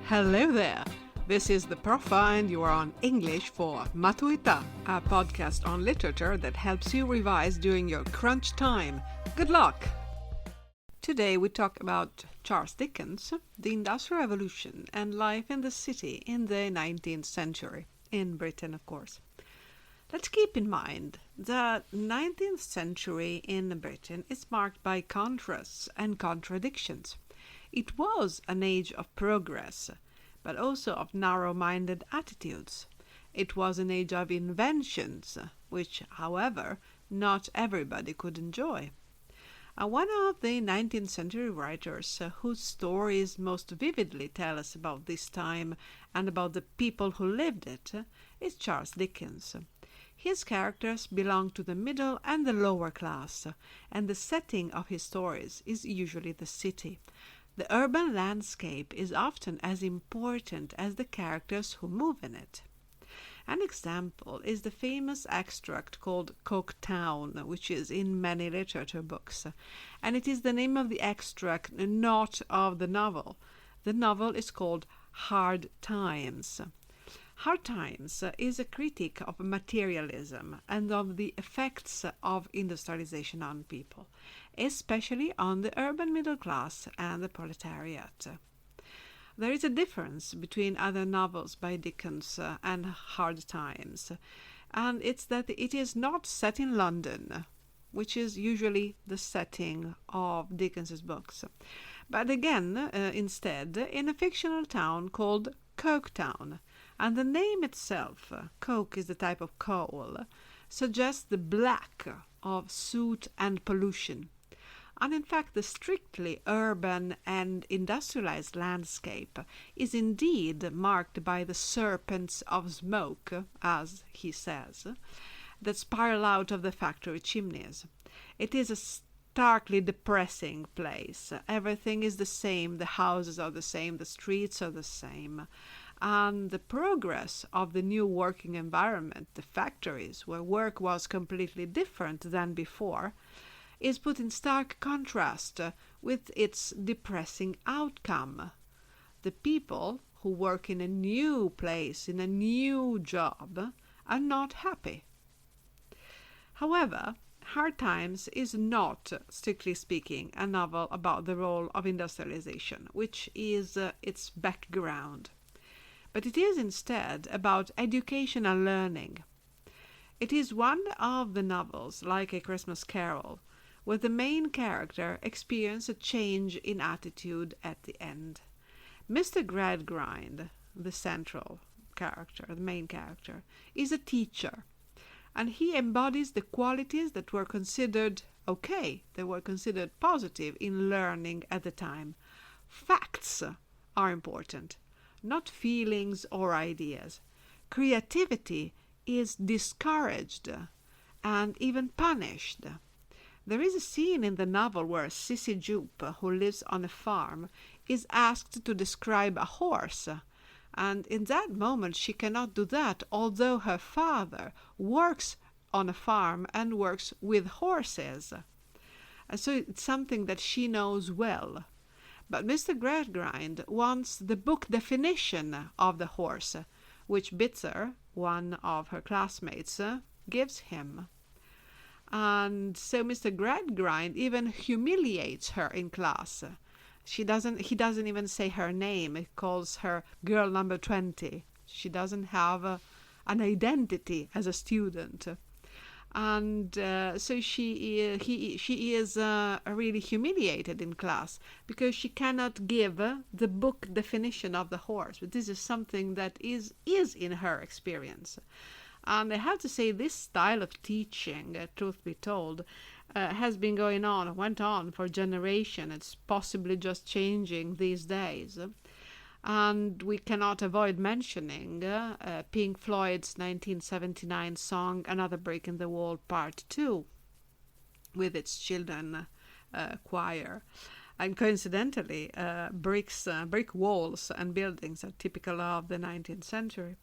Hello there! This is the Profa and you are on English for Maturità, a podcast on literature that helps you revise during your crunch time. Good luck! Today we talk about Charles Dickens, the Industrial Revolution and life in the city in the 19th century, in Britain of course. Let's keep in mind that 19th century in Britain is marked by contrasts and contradictions. It was an age of progress, but also of narrow-minded attitudes. It was an age of inventions, which, however, not everybody could enjoy. One of the 19th century writers whose stories most vividly tell us about this time and about the people who lived it is Charles Dickens. His characters belong to the middle and the lower class, and the setting of his stories is usually the city. The urban landscape is often as important as the characters who move in it. An example is the famous extract called Coketown, which is in many literature books, and it is the name of the extract, not of the novel. The novel is called Hard Times. Hard Times is a critique of materialism and of the effects of industrialization on people, especially on the urban middle class and the proletariat. There is a difference between other novels by Dickens and Hard Times, and it's that it is not set in London, which is usually the setting of Dickens's books, but again, instead, in a fictional town called Coketown. And the name itself, coke is the type of coal, suggests the black of soot and pollution. And in fact, the strictly urban and industrialized landscape is indeed marked by the serpents of smoke, as he says, that spiral out of the factory chimneys. It is a starkly depressing place. Everything is the same, the houses are the same, the streets are the same. And the progress of the new working environment, the factories, where work was completely different than before, is put in stark contrast with its depressing outcome. The people who work in a new place, in a new job, are not happy. However, Hard Times is not, strictly speaking, a novel about the role of industrialization, which is its background. But it is instead about education and learning. It is one of the novels, like A Christmas Carol, where the main character experiences a change in attitude at the end. Mr. Gradgrind, the central character, the main character, is a teacher, and he embodies the qualities that were considered okay, they were considered positive in learning at the time. Facts are important, not feelings or ideas. Creativity is discouraged and even punished. There is a scene in the novel where Sissy Jupe, who lives on a farm, is asked to describe a horse, and in that moment she cannot do that, although her father works on a farm and works with horses. And so it's something that she knows well. But Mr. Gradgrind wants the book definition of the horse, which Bitzer, one of her classmates, gives him. And so Mr. Gradgrind even humiliates her in class. He doesn't even say her name. He calls her girl number 20. She doesn't have an identity as a student. And so she is really humiliated in class because she cannot give the book definition of the horse. But this is something that is in her experience. And I have to say, this style of teaching, truth be told, went on for generations. It's possibly just changing these days. And we cannot avoid mentioning Pink Floyd's 1979 song Another Brick in the Wall Part 2 with its children choir. And coincidentally, brick walls and buildings are typical of the 19th century.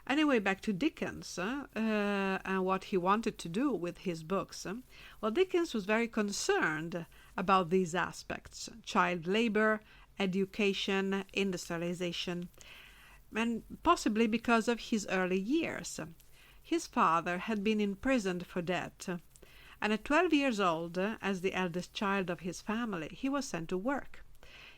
Anyway, back to Dickens and what he wanted to do with his books. Well, Dickens was very concerned about these aspects, child labor education, industrialization, and possibly because of his early years. His father had been imprisoned for debt, and at 12 years old, as the eldest child of his family, he was sent to work.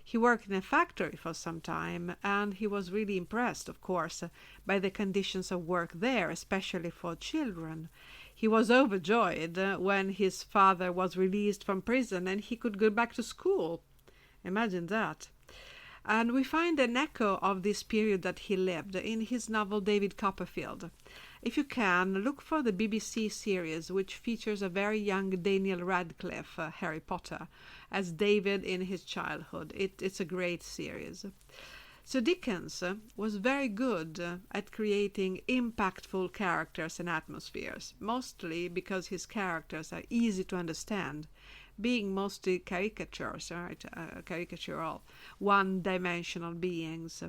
He worked in a factory for some time, and he was really impressed, of course, by the conditions of work there, especially for children. He was overjoyed when his father was released from prison and he could go back to school. Imagine that. And we find an echo of this period that he lived in his novel David Copperfield. If you can, look for the BBC series which features a very young Daniel Radcliffe, Harry Potter, as David in his childhood. It's a great series. So Dickens was very good at creating impactful characters and atmospheres, mostly because his characters are easy to understand, being mostly caricatures, right? Caricatural, one-dimensional beings.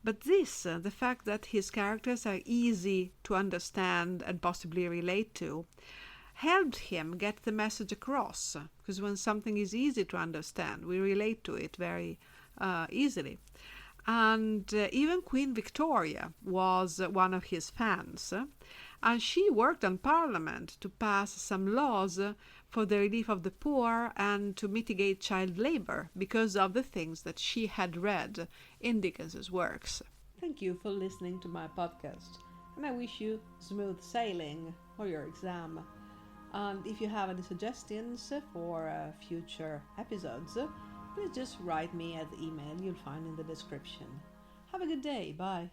But this, the fact that his characters are easy to understand and possibly relate to, helped him get the message across, because when something is easy to understand, we relate to it very easily. And even Queen Victoria was one of his fans, and she worked on Parliament to pass some laws for the relief of the poor and to mitigate child labor because of the things that she had read in Dickens's works. Thank you for listening to my podcast, and I wish you smooth sailing for your exam. And if you have any suggestions for future episodes, please just write me at the email you'll find in the description. Have a good day. Bye.